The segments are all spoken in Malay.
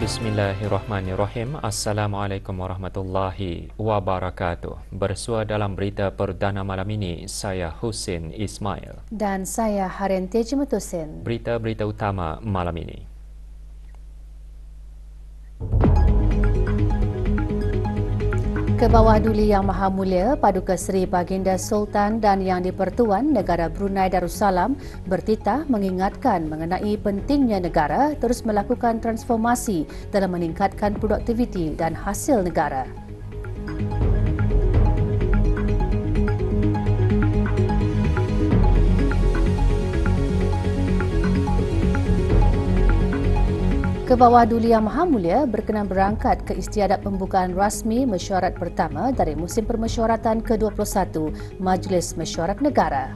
Bismillahirrahmanirrahim. Assalamualaikum warahmatullahi wabarakatuh. Bersua dalam berita perdana malam ini, saya Husin Ismail. Dan saya Haren Tejimutusin. Berita-berita utama malam ini. Kebawah Duli Yang Maha Mulia Paduka Seri Baginda Sultan dan Yang di-Pertuan Negara Brunei Darussalam bertitah mengingatkan mengenai pentingnya negara terus melakukan transformasi dalam meningkatkan produktiviti dan hasil negara. Kebawah Duli Yang Maha Mulia berkenan berangkat ke istiadat pembukaan rasmi mesyuarat pertama dari musim permesyuaratan ke-21 Majlis Mesyuarat Negara.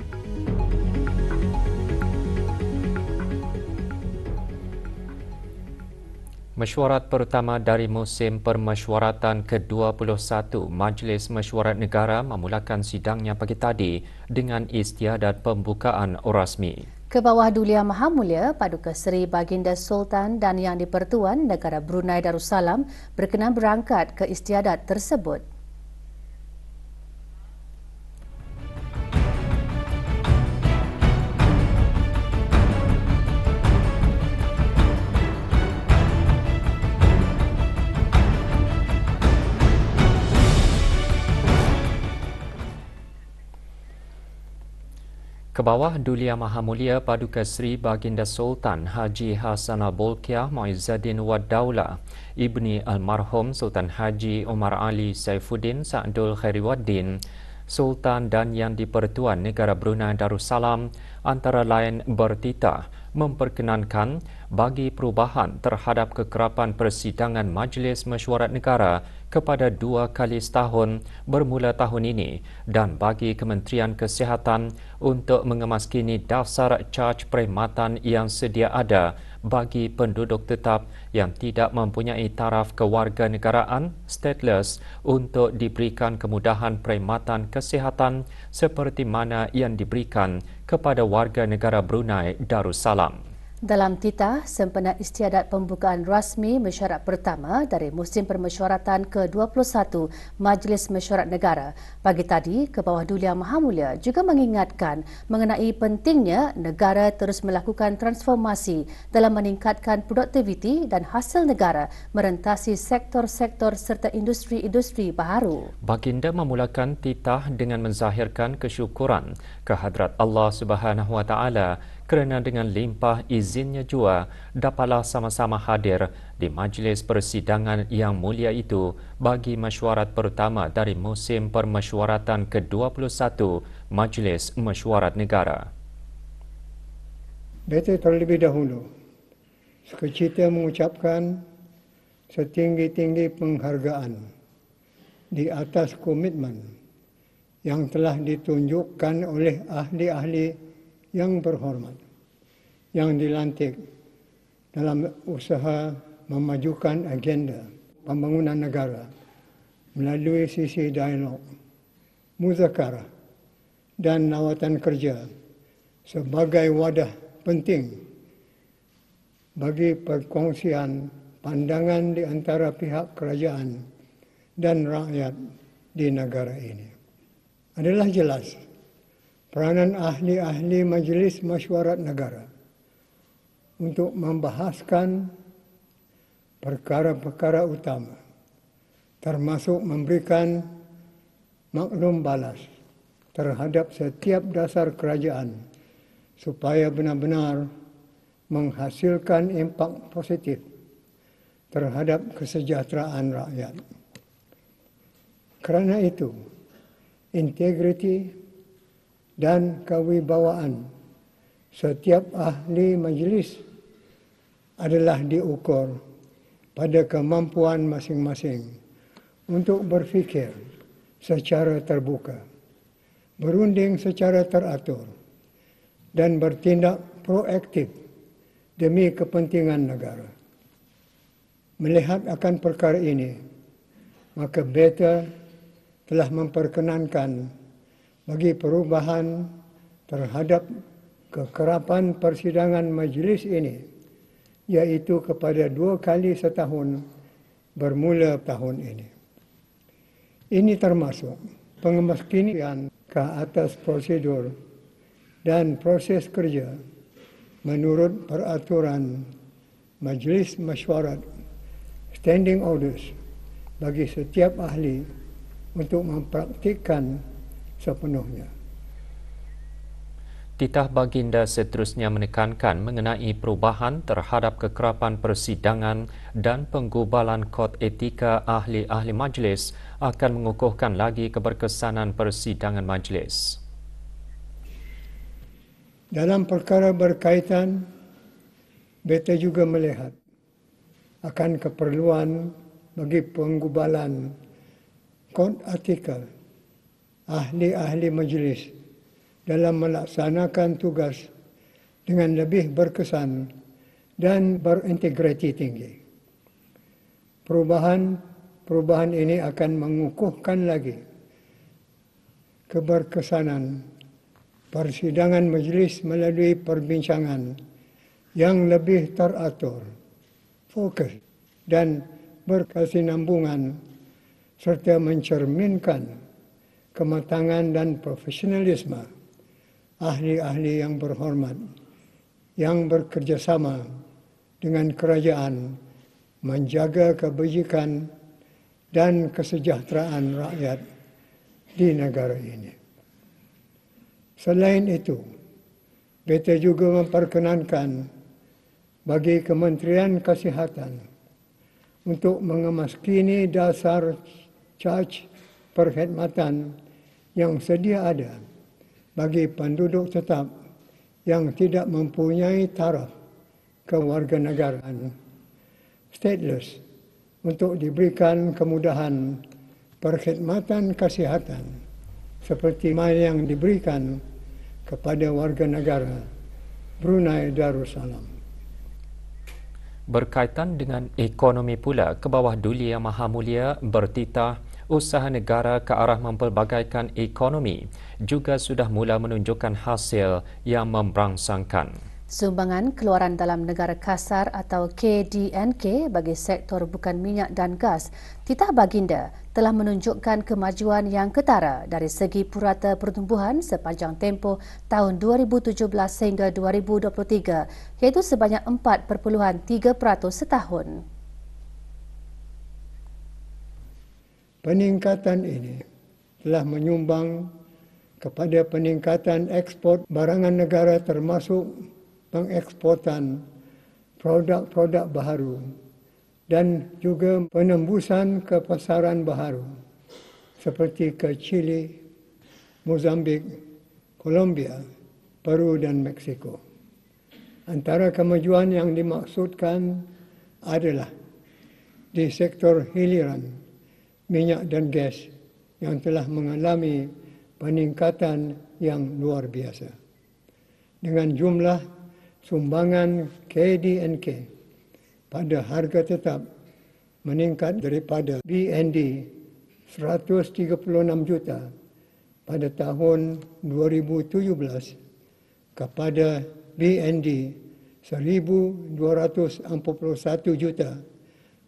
Mesyuarat pertama dari musim permesyuaratan ke-21 Majlis Mesyuarat Negara memulakan sidangnya pagi tadi dengan istiadat pembukaan rasmi. Kebawah Duli Yang Maha Mulia Paduka Seri Baginda Sultan dan Yang di-Pertuan Negara Brunei Darussalam berkenan berangkat ke istiadat tersebut. Kebawah Duli Yang Maha Mulia Paduka Seri Baginda Sultan Haji Hassanal Bolkiah Muizzaddin Wad Daulah Ibni Almarhum Sultan Haji Omar Ali Saifuddin Sa'dul Khairiwaddin Sultan dan Yang di-Pertuan Negara Brunei Darussalam antara lain bertitah memperkenankan bagi perubahan terhadap kekerapan persidangan Majlis Mesyuarat Negara kepada 2 kali setahun bermula tahun ini dan bagi Kementerian Kesihatan untuk mengemaskini daftar caj perkhidmatan yang sedia ada bagi penduduk tetap yang tidak mempunyai taraf kewarganegaraan stateless untuk diberikan kemudahan perkhidmatan kesihatan seperti mana yang diberikan kepada warga negara Brunei Darussalam. Dalam titah sempena istiadat pembukaan rasmi mesyuarat pertama dari musim permesyuaratan ke-21 Majlis Mesyuarat Negara, pagi tadi Kebawah Duli Yang Maha Mulia juga mengingatkan mengenai pentingnya negara terus melakukan transformasi dalam meningkatkan produktiviti dan hasil negara merentasi sektor-sektor serta industri-industri baharu. Baginda memulakan titah dengan menzahirkan kesyukuran kehadrat Allah Subhanahu Wa Taala kerana dengan limpah izinnya jua dapatlah sama-sama hadir di majlis persidangan yang mulia itu bagi mesyuarat pertama dari musim permesyuaratan ke-21 Majlis Mesyuarat Negara. Datuk terlebih dahulu, sekecita mengucapkan setinggi-tinggi penghargaan di atas komitmen yang telah ditunjukkan oleh ahli-ahli yang berhormat, yang dilantik dalam usaha memajukan agenda pembangunan negara melalui sisi dialog, muzakarah dan lawatan kerja sebagai wadah penting bagi perkongsian pandangan di antara pihak kerajaan dan rakyat di negara ini. Adalah jelas peranan ahli-ahli Majlis Mesyuarat Negara untuk membahaskan perkara-perkara utama, termasuk memberikan maklum balas terhadap setiap dasar kerajaan supaya benar-benar menghasilkan impak positif terhadap kesejahteraan rakyat. Kerana itu, integriti dan kewibawaan setiap ahli majlis adalah diukur pada kemampuan masing-masing untuk berfikir secara terbuka, berunding secara teratur, dan bertindak proaktif demi kepentingan negara. Melihat akan perkara ini, maka BETA telah memperkenankan bagi perubahan terhadap kekerapan persidangan majlis ini, iaitu kepada 2 kali setahun bermula tahun ini. Ini termasuk pengemaskinan ke atas prosedur dan proses kerja menurut peraturan Majlis Mesyuarat Standing Orders bagi setiap ahli untuk mempraktikkan sepenuhnya. Titah Baginda seterusnya menekankan mengenai perubahan terhadap kekerapan persidangan dan penggubalan kod etika ahli-ahli majlis akan mengukuhkan lagi keberkesanan persidangan majlis. Dalam perkara berkaitan, BETA juga melihat akan keperluan bagi penggubalan kod etika ahli-ahli majlis dalam melaksanakan tugas dengan lebih berkesan dan berintegriti tinggi. Perubahan ini akan mengukuhkan lagi keberkesanan persidangan majlis melalui perbincangan yang lebih teratur, fokus dan berkesinambungan serta mencerminkan kematangan dan profesionalisme ahli-ahli yang berhormat yang bekerjasama dengan kerajaan menjaga kebajikan dan kesejahteraan rakyat di negara ini. Selain itu, BETA juga memperkenankan bagi Kementerian Kesihatan untuk mengemaskini dasar caj perkhidmatan yang sedia ada bagi penduduk tetap yang tidak mempunyai taraf kewarganegaraan stateless untuk diberikan kemudahan perkhidmatan kesihatan seperti yang diberikan kepada warga negara Brunei Darussalam. Berkaitan dengan ekonomi pula, Kebawah Duli Yang Maha Mulia bertitah usaha negara ke arah mempelbagaikan ekonomi juga sudah mula menunjukkan hasil yang memberangsangkan. Sumbangan keluaran dalam negara kasar atau KDNK bagi sektor bukan minyak dan gas, Titah Baginda telah menunjukkan kemajuan yang ketara dari segi purata pertumbuhan sepanjang tempoh tahun 2017 hingga 2023, iaitu sebanyak 4.3% setahun. Peningkatan ini telah menyumbang kepada peningkatan ekspor barangan negara termasuk pengeksportan produk-produk baharu dan juga penembusan ke pasaran baharu seperti ke Chile, Mozambik, Colombia, Peru dan Meksiko. Antara kemajuan yang dimaksudkan adalah di sektor hiliran minyak dan gas yang telah mengalami peningkatan yang luar biasa. Dengan jumlah sumbangan KDNK pada harga tetap meningkat daripada BND 136 juta pada tahun 2017 kepada BND 1,241 juta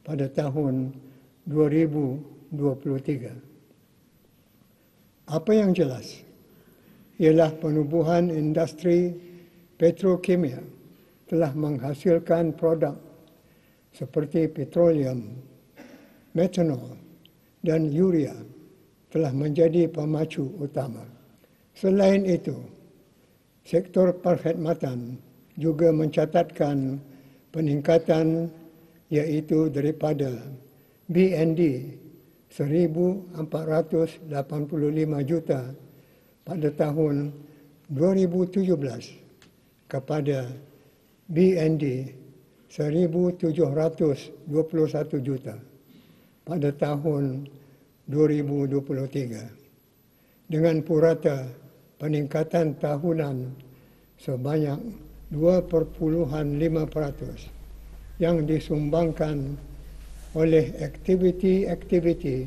pada tahun 2023. Apa yang jelas ialah penubuhan industri petrokimia telah menghasilkan produk seperti petroleum, metanol dan urea telah menjadi pemacu utama. Selain itu, sektor perkhidmatan juga mencatatkan peningkatan iaitu daripada BND 1,485 juta pada tahun 2017 kepada BND 1,721 juta pada tahun 2023 dengan purata peningkatan tahunan sebanyak 2.5% yang disumbangkan oleh aktiviti-aktiviti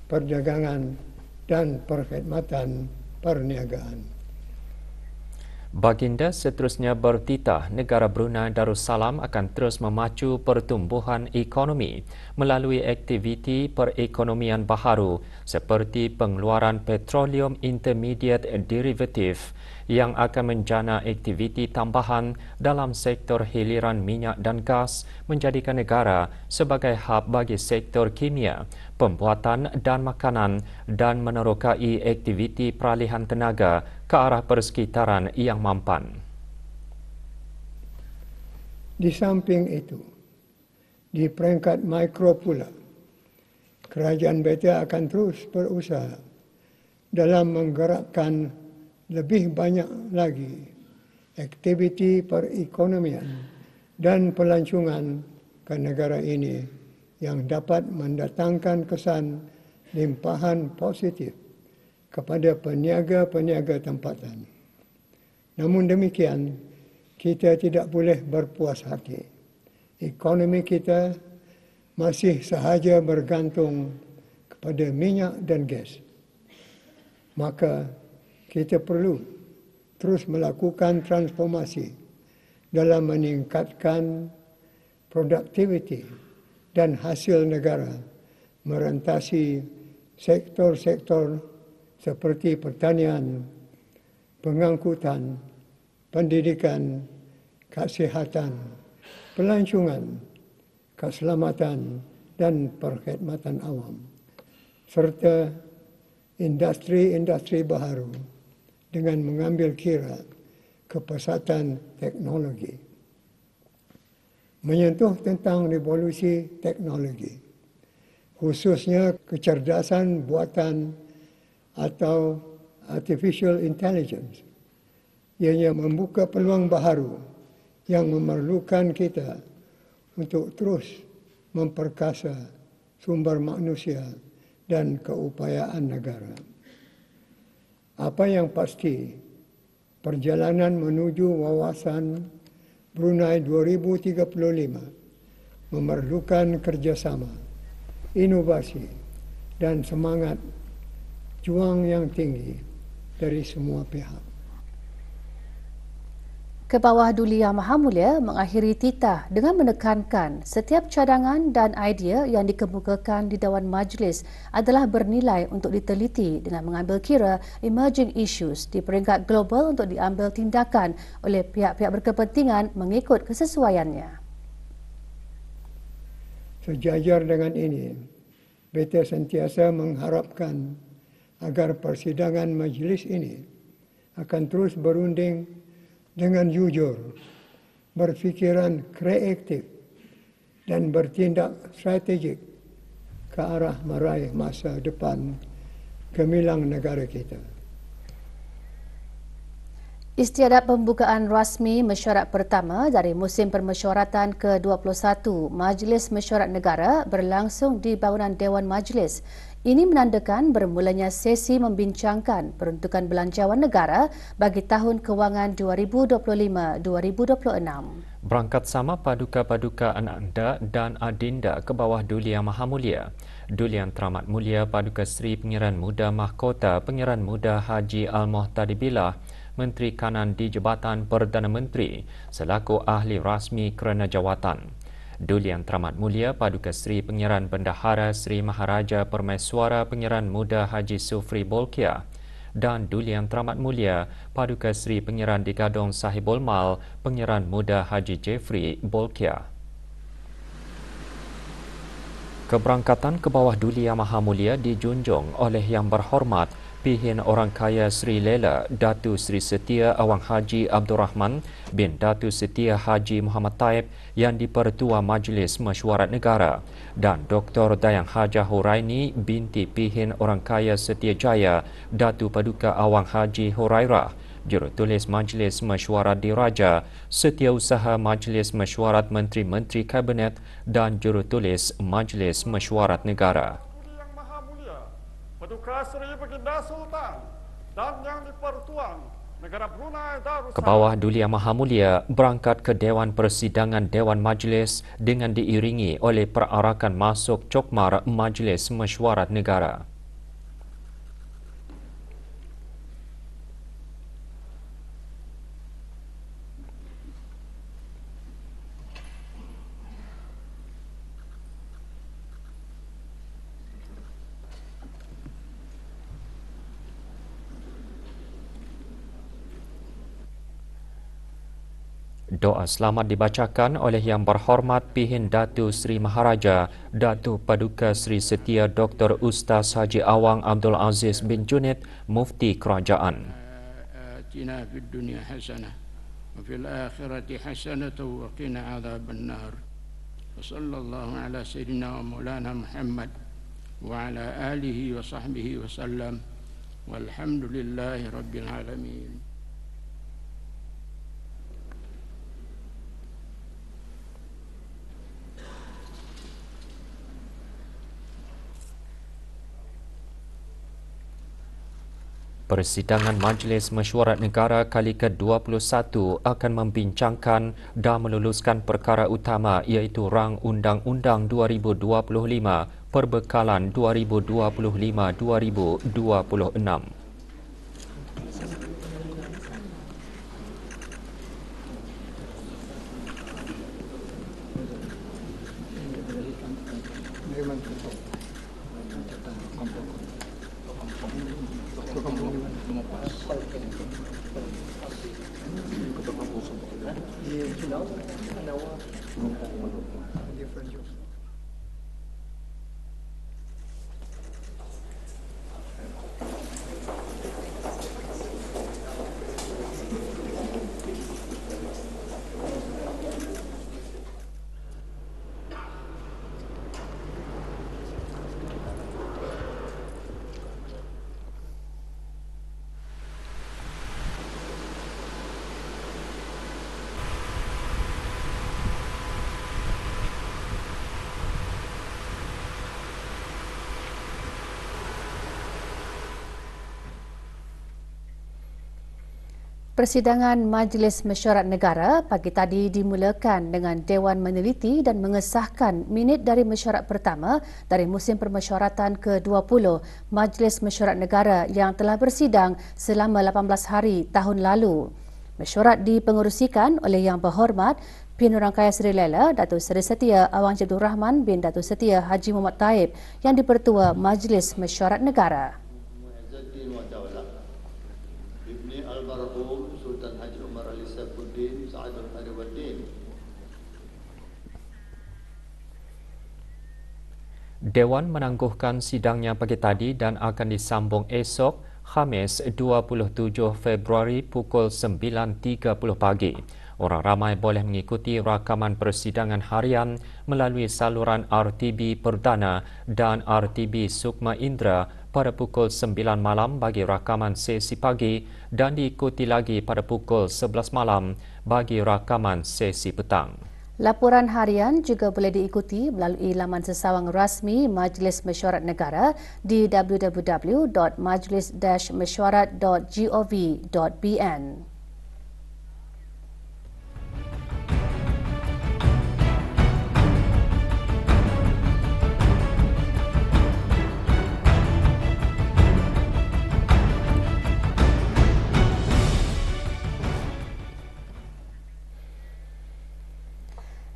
perdagangan dan perkhidmatan perniagaan. Baginda seterusnya bertitah negara Brunei Darussalam akan terus memacu pertumbuhan ekonomi melalui aktiviti perekonomian baharu seperti pengeluaran petroleum intermediate derivative yang akan menjana aktiviti tambahan dalam sektor hiliran minyak dan gas, menjadikan negara sebagai hub bagi sektor kimia, pembuatan dan makanan dan menerokai aktiviti peralihan tenaga ke arah persekitaran yang mampan. Di samping itu, di peringkat mikro pula, kerajaan Beta akan terus berusaha dalam menggerakkan lebih banyak lagi aktiviti perekonomian dan pelancongan ke negara ini yang dapat mendatangkan kesan limpahan positif kepada peniaga-peniaga tempatan. Namun demikian, kita tidak boleh berpuas hati. Ekonomi kita masih sahaja bergantung kepada minyak dan gas. Maka kita perlu terus melakukan transformasi dalam meningkatkan produktiviti dan hasil negara merentasi sektor-sektor seperti pertanian, pengangkutan, pendidikan, kesihatan, pelancongan, keselamatan dan perkhidmatan awam, serta industri-industri baharu dengan mengambil kira kepesatan teknologi. Menyentuh tentang revolusi teknologi, khususnya kecerdasan buatan atau artificial intelligence, ianya membuka peluang baharu yang memerlukan kita untuk terus memperkasa sumber manusia dan keupayaan negara. Apa yang pasti, perjalanan menuju wawasan Brunei 2035 memerlukan kerjasama, inovasi dan semangat juang yang tinggi dari semua pihak. Kebawah Duli Yang Maha Mulia mengakhiri titah dengan menekankan setiap cadangan dan idea yang dikemukakan di Dewan Majlis adalah bernilai untuk diteliti dengan mengambil kira emerging issues di peringkat global untuk diambil tindakan oleh pihak-pihak berkepentingan mengikut kesesuaiannya. Sejajar dengan ini, Beta sentiasa mengharapkan agar persidangan majlis ini akan terus berunding dengan jujur, berfikiran kreatif dan bertindak strategik ke arah meraih masa depan gemilang negara kita. Istiadat pembukaan rasmi mesyuarat pertama dari musim permesyuaratan ke-21 Majlis Mesyuarat Negara berlangsung di bangunan Dewan Majlis. Ini menandakan bermulanya sesi membincangkan peruntukan belanjawan negara bagi tahun kewangan 2025-2026. Berangkat sama paduka-paduka Ananda dan Adinda ke bawah Duli Yang Maha Mulia. Duli Yang Teramat Mulia Paduka Seri Pengiran Muda Mahkota Pengiran Muda Haji Al-Muhtadi Billah, Menteri Kanan di Jabatan Perdana Menteri selaku ahli rasmi kerana jawatan. Duli Yang Teramat Mulia Paduka Seri Pengiran Bendahara Seri Maharaja Permaiswara Pengiran Muda Haji Sufri Bolkiah dan Duli Yang Teramat Mulia Paduka Seri Pengiran di Gadong Sahibul Mal Pengiran Muda Haji Jeffrey Bolkiah. Keberangkatan ke bawah Duli Yang Maha Mulia dijunjung oleh Yang Berhormat Pihin Orang Kaya Sri Lela Datu Sri Setia Awang Haji Abdul Rahman bin Datu Setia Haji Muhammad Taib yang dipertua Majlis Mesyuarat Negara dan Dr. Dayang Hajah Huraini binti Pihin Orang Kaya Setia Jaya Datu Paduka Awang Haji Hurairah Jurutulis Majlis Mesyuarat Diraja, Setiausaha Majlis Mesyuarat Menteri-Menteri Kabinet dan Jurutulis Majlis Mesyuarat Negara. Yang Maha Mulia, Paduka Seri Baginda Sultan dan Yang di-Pertuan Negara Brunei Darussalam. Kebawah Duli Yang Maha Mulia berangkat ke Dewan Persidangan Dewan Majlis dengan diiringi oleh perarakan masuk cokmar Majlis Mesyuarat Negara. Doa selamat dibacakan oleh Yang Berhormat Pihin Datu Seri Maharaja Datu Paduka Seri Setia Dr. Ustaz Haji Awang Abdul Aziz bin Junid, Mufti Kerajaan. Atina fid dunya hasanah wa fil akhirati hasanah wa qina adzabannar. Wa sallallahu ala sayyidina wa maulana Muhammad wa ala alihi wa sahbihi wa sallam. Walhamdulillahi rabbil alamin. Persidangan Majlis Mesyuarat Negara kali ke-21 akan membincangkan dan meluluskan perkara utama iaitu Rang Undang-Undang 2025 Perbekalan 2025-2026. Persidangan Majlis Mesyuarat Negara pagi tadi dimulakan dengan Dewan meneliti dan mengesahkan minit dari mesyuarat pertama dari musim permesyuaratan ke-20 Majlis Mesyuarat Negara yang telah bersidang selama 18 hari tahun lalu. Mesyuarat dipengerusikan oleh Yang Berhormat Pinurangkaya Seri Lela Datuk Seri Setia Awang Abdul Rahman bin Datuk Setia Haji Muhammad Taib yang di-Pertua Majlis Mesyuarat Negara. Ibni Almarhum Sultan Haji Umar Ali Saifuddin Sa'adul Hariwaddin. Dewan menangguhkan sidangnya pagi tadi dan akan disambung esok Khamis 27 Februari pukul 9.30 pagi. Orang ramai boleh mengikuti rakaman persidangan harian melalui saluran RTB Perdana dan RTB Sukma Indra pada pukul 9 malam bagi rakaman sesi pagi dan diikuti lagi pada pukul 11 malam bagi rakaman sesi petang. Laporan harian juga boleh diikuti melalui laman sesawang rasmi Majlis Mesyuarat Negara di www.majlis-mesyuarat.gov.bn.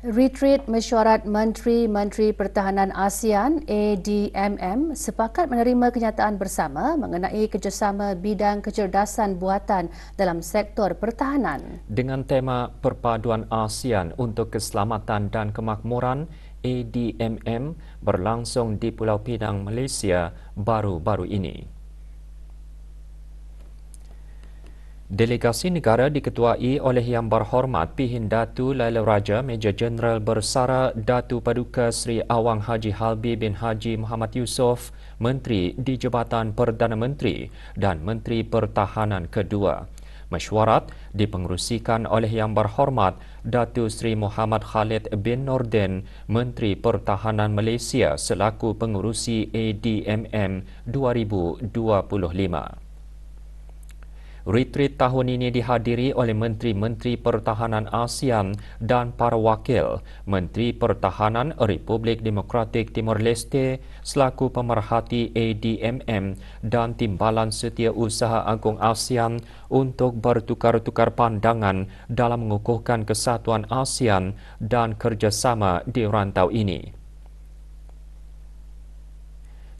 Retreat Mesyuarat Menteri-Menteri Pertahanan ASEAN ADMM sepakat menerima kenyataan bersama mengenai kerjasama bidang kecerdasan buatan dalam sektor pertahanan. Dengan tema Perpaduan ASEAN untuk Keselamatan dan Kemakmuran, ADMM berlangsung di Pulau Pinang, Malaysia baru-baru ini. Delegasi negara diketuai oleh Yang Berhormat Pihin Datu Laila Raja Major Jeneral Bersara Datu Paduka Seri Awang Haji Halbi bin Haji Muhammad Yusof, Menteri di Jabatan Perdana Menteri dan Menteri Pertahanan kedua. Mesyuarat dipengerusikan oleh Yang Berhormat Datuk Seri Muhammad Khalid bin Nordin, Menteri Pertahanan Malaysia selaku pengerusi ADMM 2025. Retreat tahun ini dihadiri oleh Menteri-Menteri Pertahanan ASEAN dan para wakil Menteri Pertahanan Republik Demokratik Timor Leste selaku pemerhati ADMM dan Timbalan Setiausaha Agung ASEAN untuk bertukar-tukar pandangan dalam mengukuhkan kesatuan ASEAN dan kerjasama di rantau ini.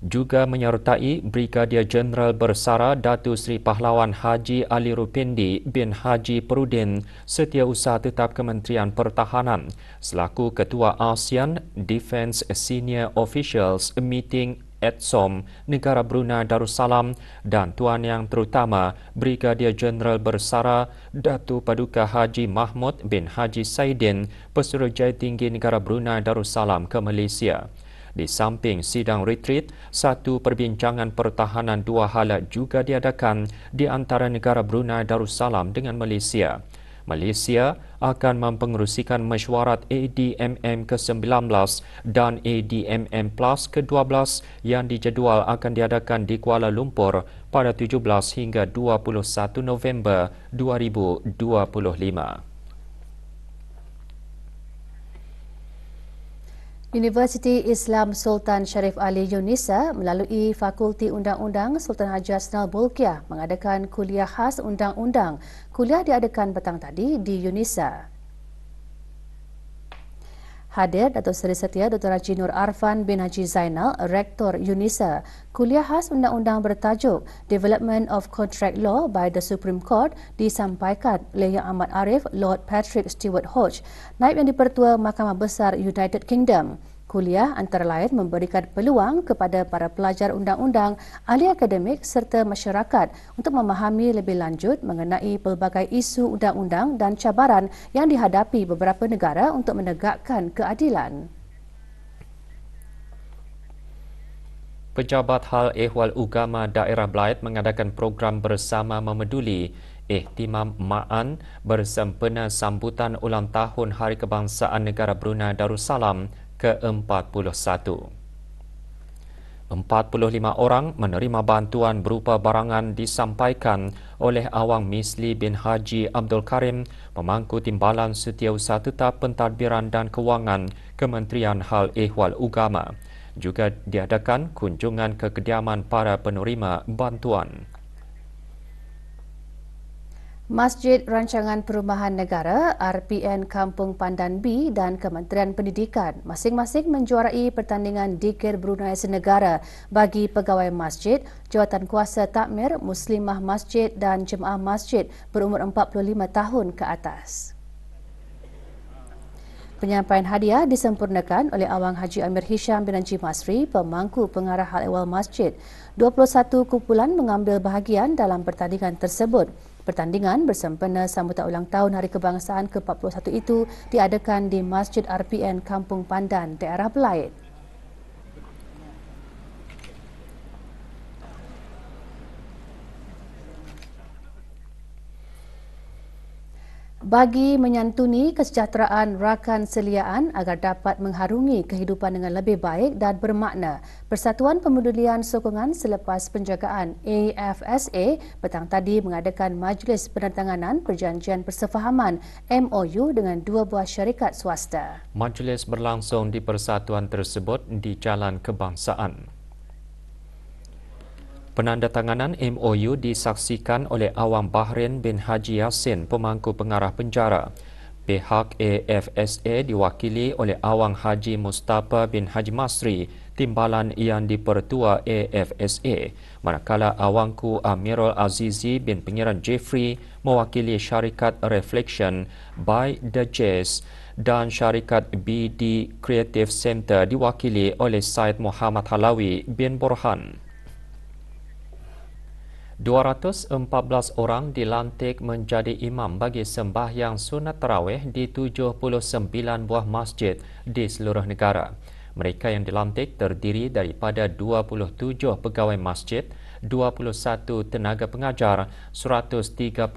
Juga menyertai Brigadier Jeneral Bersara Datuk Seri Pahlawan Haji Ali Rupindi bin Haji Perudin, Setiausaha Tetap Kementerian Pertahanan selaku Ketua ASEAN Defence Senior Officials Meeting ADSOM Negara Brunei Darussalam dan Tuan Yang Terutama Brigadier Jeneral Bersara Datuk Paduka Haji Mahmud bin Haji Saidin, Pesuruhjaya Tinggi Negara Brunei Darussalam ke Malaysia. Di samping sidang retreat, satu perbincangan pertahanan dua hala juga diadakan di antara negara Brunei Darussalam dengan Malaysia. Malaysia akan mempengerusikan mesyuarat ADMM ke-19 dan ADMM Plus ke-12 yang dijadual akan diadakan di Kuala Lumpur pada 17 hingga 21 November 2025. Universiti Islam Sultan Sharif Ali Yunisa melalui Fakulti Undang-Undang Sultan Haji Hassanal Bolkiah mengadakan kuliah khas undang-undang. Kuliah diadakan petang tadi di Yunisa. Hadir Datuk Seri Setia Dr. Haji Nur Arfan bin Haji Zainal, Rektor Yunisa. Kuliah khas undang-undang bertajuk Development of Contract Law by the Supreme Court disampaikan oleh Yang Amat Arif Lord Patrick Stewart Hodge, Naib Yang di-Pertua Mahkamah Besar United Kingdom. Kuliah antara lain memberikan peluang kepada para pelajar undang-undang, ahli akademik serta masyarakat untuk memahami lebih lanjut mengenai pelbagai isu undang-undang dan cabaran yang dihadapi beberapa negara untuk menegakkan keadilan. Pejabat Hal Ehwal Ugama Daerah Belait mengadakan program bersama memeduli ihtimam Ma'an bersempena sambutan ulang tahun Hari Kebangsaan Negara Brunei Darussalam ke-41. 45 orang menerima bantuan berupa barangan disampaikan oleh Awang Misli bin Haji Abdul Karim, pemangku Timbalan Setiausaha Tetap Pentadbiran dan Kewangan Kementerian Hal Ehwal Ugama. Juga diadakan kunjungan ke kediaman para penerima bantuan. Masjid Rancangan Perumahan Negara RPN Kampung Pandan B dan Kementerian Pendidikan masing-masing menjuarai pertandingan Dikir Brunei Senegara bagi pegawai masjid, jawatankuasa takmir, muslimah masjid dan jemaah masjid berumur 45 tahun ke atas. Penyampaian hadiah disempurnakan oleh Awang Haji Amir Hisham bin Haji Masri, pemangku pengarah Hal Ehwal Masjid. 21 kumpulan mengambil bahagian dalam pertandingan tersebut. Pertandingan bersempena sambutan ulang tahun Hari Kebangsaan ke-41 itu diadakan di Masjid RPN Kampung Pandan, daerah Belait. Bagi menyantuni kesejahteraan rakan seliaan agar dapat mengharungi kehidupan dengan lebih baik dan bermakna, Persatuan Pemedulian Sokongan Selepas Penjagaan AFSA petang tadi mengadakan majlis penandatanganan perjanjian persefahaman MOU dengan dua buah syarikat swasta. Majlis berlangsung di persatuan tersebut di Jalan Kebangsaan. Penandatanganan MOU disaksikan oleh Awang Bahrain bin Haji Yassin, pemangku pengarah penjara. Pihak AFSA diwakili oleh Awang Haji Mustafa bin Haji Masri, timbalan yang di-Pertua AFSA, manakala Awangku Amirul Azizi bin Pengiran Jeffrey mewakili syarikat Reflection by The Jazz dan syarikat BD Creative Center diwakili oleh Syed Muhammad Halawi bin Borhan. 214 orang dilantik menjadi imam bagi sembahyang sunat tarawih di 79 buah masjid di seluruh negara. Mereka yang dilantik terdiri daripada 27 pegawai masjid, 21 tenaga pengajar, 135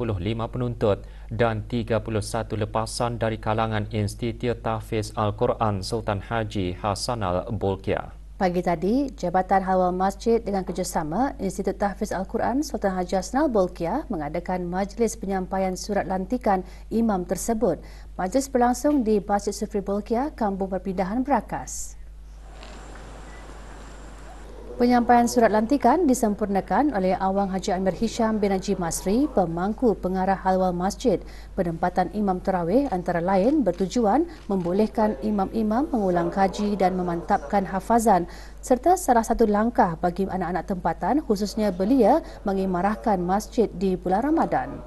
penuntut dan 31 lepasan dari kalangan Institut Tahfiz Al-Quran Sultan Haji Hassanal Bolkiah. Pagi tadi, Jabatan Halal Masjid dengan kerjasama Institut Tahfiz Al-Quran Sultan Haji Hassanal Bolkiah mengadakan majlis penyampaian surat lantikan imam tersebut. Majlis berlangsung di Masjid Sufri Bolkiah, Kampung Perpindahan Berakas. Penyampaian surat lantikan disempurnakan oleh Awang Haji Amir Hisham bin Haji Masri, pemangku pengarah halwal masjid. Penempatan imam tarawih antara lain bertujuan membolehkan imam-imam mengulang kaji dan memantapkan hafazan serta salah satu langkah bagi anak-anak tempatan khususnya belia mengimarahkan masjid di bulan Ramadan.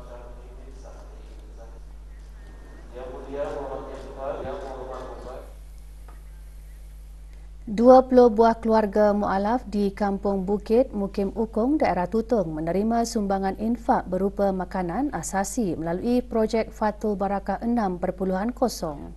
20 buah keluarga mu'alaf di Kampung Bukit, Mukim Ukong, daerah Tutong menerima sumbangan infak berupa makanan asasi melalui projek Fatul Barakah 6.0.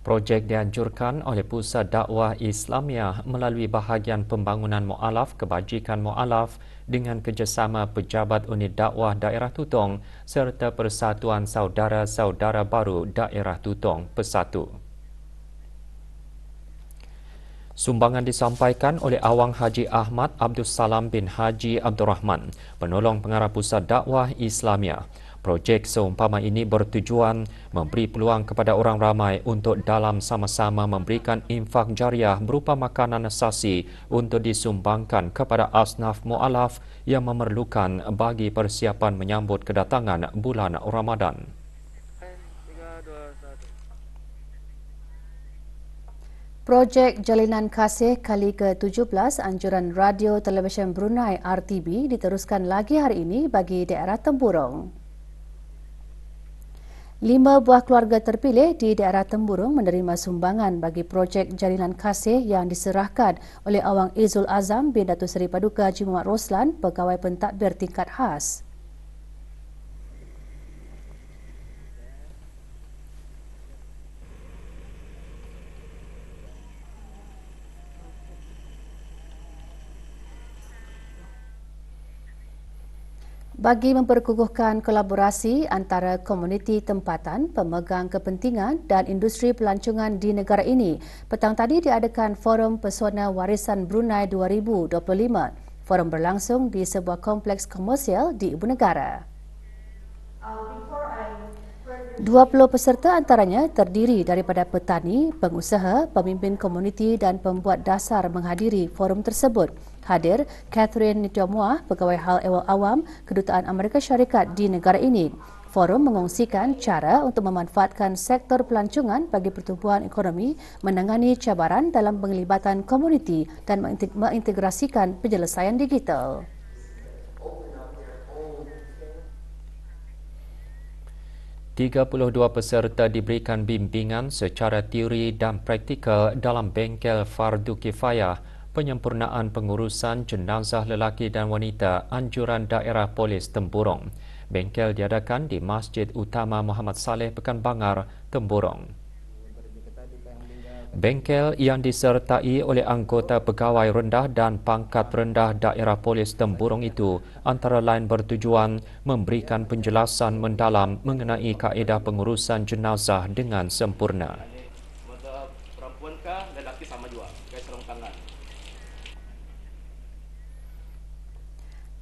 Projek dianjurkan oleh Pusat Dakwah Islamiah melalui bahagian pembangunan mu'alaf kebajikan mu'alaf dengan kerjasama Pejabat Unit Dakwah Daerah Tutong serta Persatuan Saudara-Saudara Baru Daerah Tutong Persatu. Sumbangan disampaikan oleh Awang Haji Ahmad Abdul Salam bin Haji Abdul Rahman, penolong pengarah Pusat Dakwah Islamiah. Projek seumpama ini bertujuan memberi peluang kepada orang ramai untuk dalam sama-sama memberikan infak jariah berupa makanan asasi untuk disumbangkan kepada asnaf mu'alaf yang memerlukan bagi persiapan menyambut kedatangan bulan Ramadan. Projek Jalinan Kasih kali ke-17 Anjuran Radio Televisyen Brunei RTB diteruskan lagi hari ini bagi daerah Temburong. 5 buah keluarga terpilih di daerah Temburong menerima sumbangan bagi projek Jalinan Kasih yang diserahkan oleh Awang Izul Azam bin Datuk Seri Paduka Haji Muhammad Roslan, Pegawai Pentadbir Tingkat Khas. Bagi memperkukuhkan kolaborasi antara komuniti tempatan, pemegang kepentingan dan industri pelancongan di negara ini, petang tadi diadakan Forum Pesona Warisan Brunei 2025. Forum berlangsung di sebuah kompleks komersial di Ibu Negara. 20 peserta antaranya terdiri daripada petani, pengusaha, pemimpin komuniti dan pembuat dasar menghadiri forum tersebut. Hadir Catherine Nitiamuah, Pegawai Hal Ehwal Awam Kedutaan Amerika Syarikat di negara ini. Forum mengongsikan cara untuk memanfaatkan sektor pelancongan bagi pertumbuhan ekonomi, menangani cabaran dalam penglibatan komuniti dan mengintegrasikan penyelesaian digital. $32 peserta diberikan bimbingan secara teori dan praktikal dalam bengkel fardu kifayah penyempurnaan pengurusan jenazah lelaki dan wanita Anjuran Daerah Polis Temburong. Bengkel diadakan di Masjid Utama Muhammad Saleh Pekanbangar, Temburong. Bengkel yang disertai oleh anggota pegawai rendah dan pangkat rendah daerah polis Temburong itu antara lain bertujuan memberikan penjelasan mendalam mengenai kaedah pengurusan jenazah dengan sempurna. Perempuan kah lelaki sama juga, kayak sarung tangan.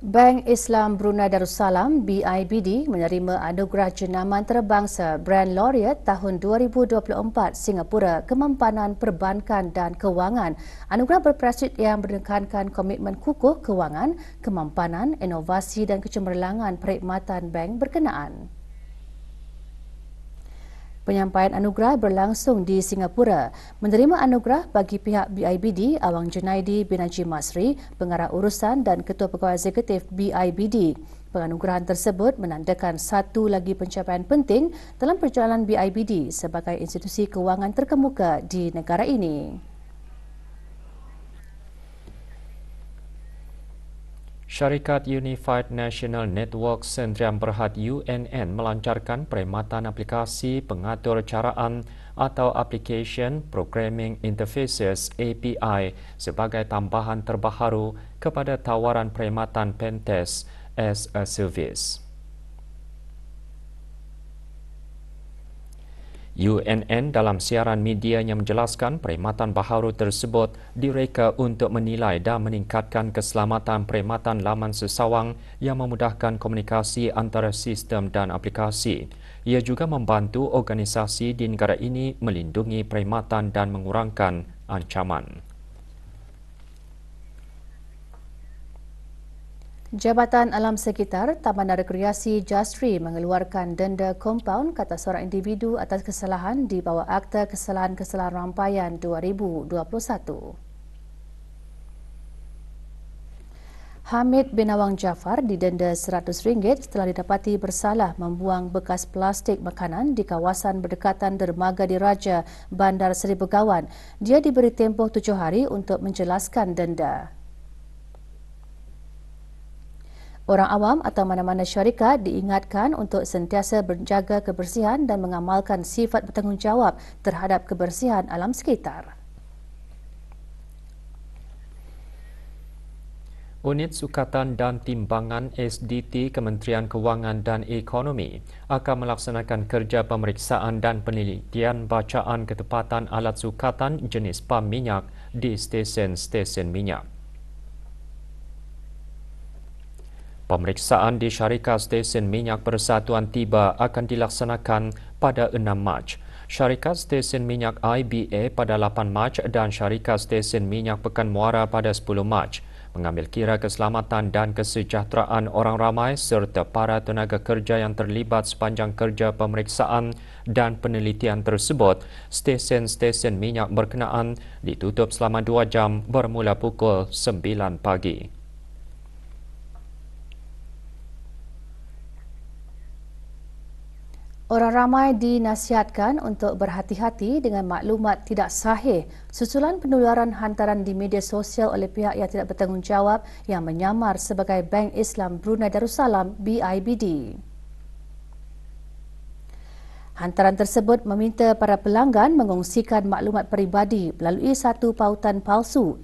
Bank Islam Brunei Darussalam BIBD menerima anugerah jenama antarabangsa Brand Laureate tahun 2024 Singapura Kemampanan Perbankan dan Kewangan. Anugerah berprestij yang menekankan komitmen kukuh kewangan, kemampanan, inovasi dan kecemerlangan perkhidmatan bank berkenaan. Penyampaian anugerah berlangsung di Singapura. Menerima anugerah bagi pihak BIBD, Awang Junaidi bin Haji Masri, Pengarah Urusan dan Ketua Pegawai Eksekutif BIBD. Penganugerahan tersebut menandakan satu lagi pencapaian penting dalam perjalanan BIBD sebagai institusi kewangan terkemuka di negara ini. Syarikat Unified National Network Sdn Bhd UNN melancarkan perkhidmatan aplikasi pengatur caraan atau Application Programming Interfaces API sebagai tambahan terbaru kepada tawaran perkhidmatan Pentest as a Service. UNN dalam siaran medianya menjelaskan perkhidmatan baharu tersebut direka untuk menilai dan meningkatkan keselamatan perkhidmatan laman sesawang yang memudahkan komunikasi antara sistem dan aplikasi. Ia juga membantu organisasi di negara ini melindungi perkhidmatan dan mengurangkan ancaman. Jabatan Alam Sekitar Taman Rekreasi Justri mengeluarkan denda kompaun ke atas seorang individu atas kesalahan di bawah Akta Kesalahan-Kesalahan Rampaian 2021. Hamid bin Awang Jaafar didenda RM100 setelah didapati bersalah membuang bekas plastik makanan di kawasan berdekatan dermaga diraja Bandar Seri Begawan. Dia diberi tempoh 7 hari untuk menjelaskan denda. Orang awam atau mana-mana syarikat diingatkan untuk sentiasa menjaga kebersihan dan mengamalkan sifat bertanggungjawab terhadap kebersihan alam sekitar. Unit Sukatan dan Timbangan SDT Kementerian Kewangan dan Ekonomi akan melaksanakan kerja pemeriksaan dan penelitian bacaan ketepatan alat sukatan jenis pam minyak di stesen-stesen minyak. Pemeriksaan di syarikat stesen minyak Persatuan Tiba akan dilaksanakan pada 6 Mac. Syarikat stesen minyak IBA pada 8 Mac dan syarikat stesen minyak Pekan Muara pada 10 Mac. Mengambil kira keselamatan dan kesejahteraan orang ramai serta para tenaga kerja yang terlibat sepanjang kerja pemeriksaan dan penelitian tersebut, stesen-stesen minyak berkenaan ditutup selama 2 jam bermula pukul 9 pagi. Orang ramai dinasihatkan untuk berhati-hati dengan maklumat tidak sahih susulan penularan hantaran di media sosial oleh pihak yang tidak bertanggungjawab yang menyamar sebagai Bank Islam Brunei Darussalam BIBD. Hantaran tersebut meminta para pelanggan mengongsikan maklumat peribadi melalui satu pautan palsu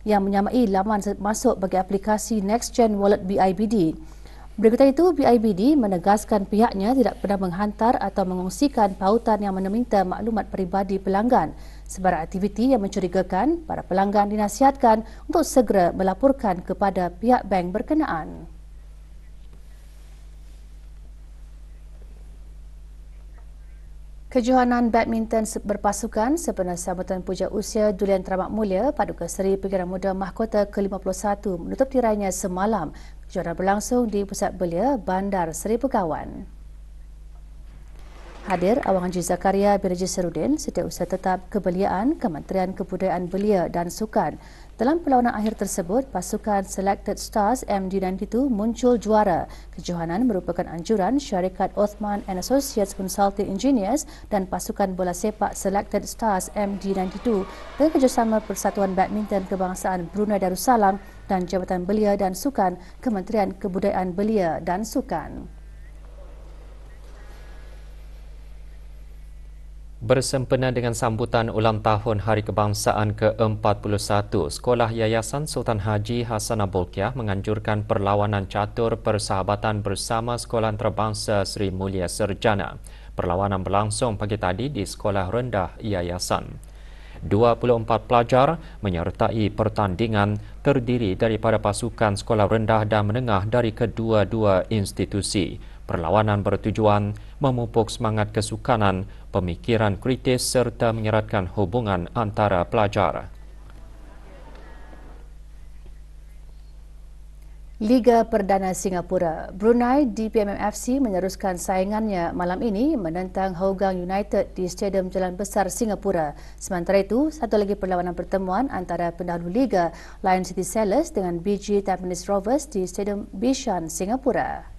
yang menyamai laman masuk bagi aplikasi NextGen Wallet BIBD. Berikutan itu, BIBD menegaskan pihaknya tidak pernah menghantar atau mengongsikan pautan yang meminta maklumat peribadi pelanggan. Sebarang aktiviti yang mencurigakan, para pelanggan dinasihatkan untuk segera melaporkan kepada pihak bank berkenaan. Kejohanan badminton berpasukan sempena sambutan puja usia Durian Teramat Mulia Paduka Seri Pengiran Muda Mahkota ke-51 menutup tirainya semalam. Kejohanan berlangsung di Pusat Belia Bandar Seri Begawan. Hadir Awang Haji Zakaria bin Haji Serudin, Setiausaha Tetap Kebeliaan Kementerian Kebudayaan Belia dan Sukan. Dalam perlawanan akhir tersebut, pasukan Selected Stars MD92 muncul juara. Kejohanan merupakan anjuran syarikat Othman and Associates Consulting Engineers dan pasukan bola sepak Selected Stars MD92 dengan kerjasama Persatuan Badminton Kebangsaan Brunei Darussalam dan Jabatan Belia dan Sukan Kementerian Kebudayaan Belia dan Sukan. Bersempena dengan sambutan ulang tahun Hari Kebangsaan ke-41, Sekolah Yayasan Sultan Haji Hassanah Bolkiah menganjurkan perlawanan catur persahabatan bersama Sekolah Antarabangsa Seri Mulia Sarjana. Perlawanan berlangsung pagi tadi di Sekolah Rendah Yayasan. 24 pelajar menyertai pertandingan terdiri daripada pasukan sekolah rendah dan menengah dari kedua-dua institusi. Perlawanan bertujuan memupuk semangat kesukanan, pemikiran kritis serta mengeratkan hubungan antara pelajar. Liga Perdana Singapura, Brunei DPMMFC meneruskan saingannya malam ini menentang Hougang United di Stadium Jalan Besar Singapura. Sementara itu, satu lagi perlawanan pertemuan antara pendahulu Liga Lion City Sailors dengan BG Tampines Rovers di Stadium Bishan, Singapura.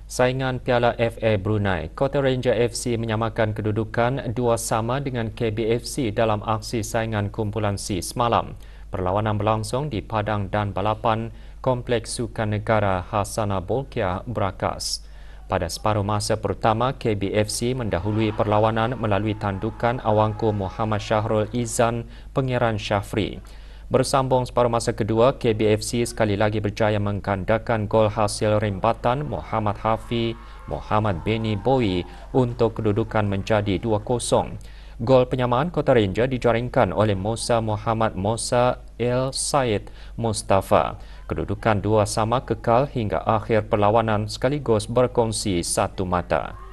Saingan Piala FA Brunei, Kota Ranger FC menyamakan kedudukan 2 sama dengan KBFC dalam aksi saingan kumpulan C semalam. Perlawanan berlangsung di padang dan balapan Kompleks Sukan Negara Hasanah Bolkiah Berakas. Pada separuh masa pertama, KBFC mendahului perlawanan melalui tandukan awangku Muhammad Syahrul Izan Pangeran Syafri. Bersambung separuh masa kedua, KBFC sekali lagi berjaya menggandakan gol hasil rembatan Muhammad Hafi Muhammad Beni Boi untuk kedudukan menjadi 2-0. Gol penyamaan Kota Ranger dijaringkan oleh Musa Muhammad Musa El Said Mustafa. Kedudukan dua sama kekal hingga akhir perlawanan sekaligus berkongsi satu mata.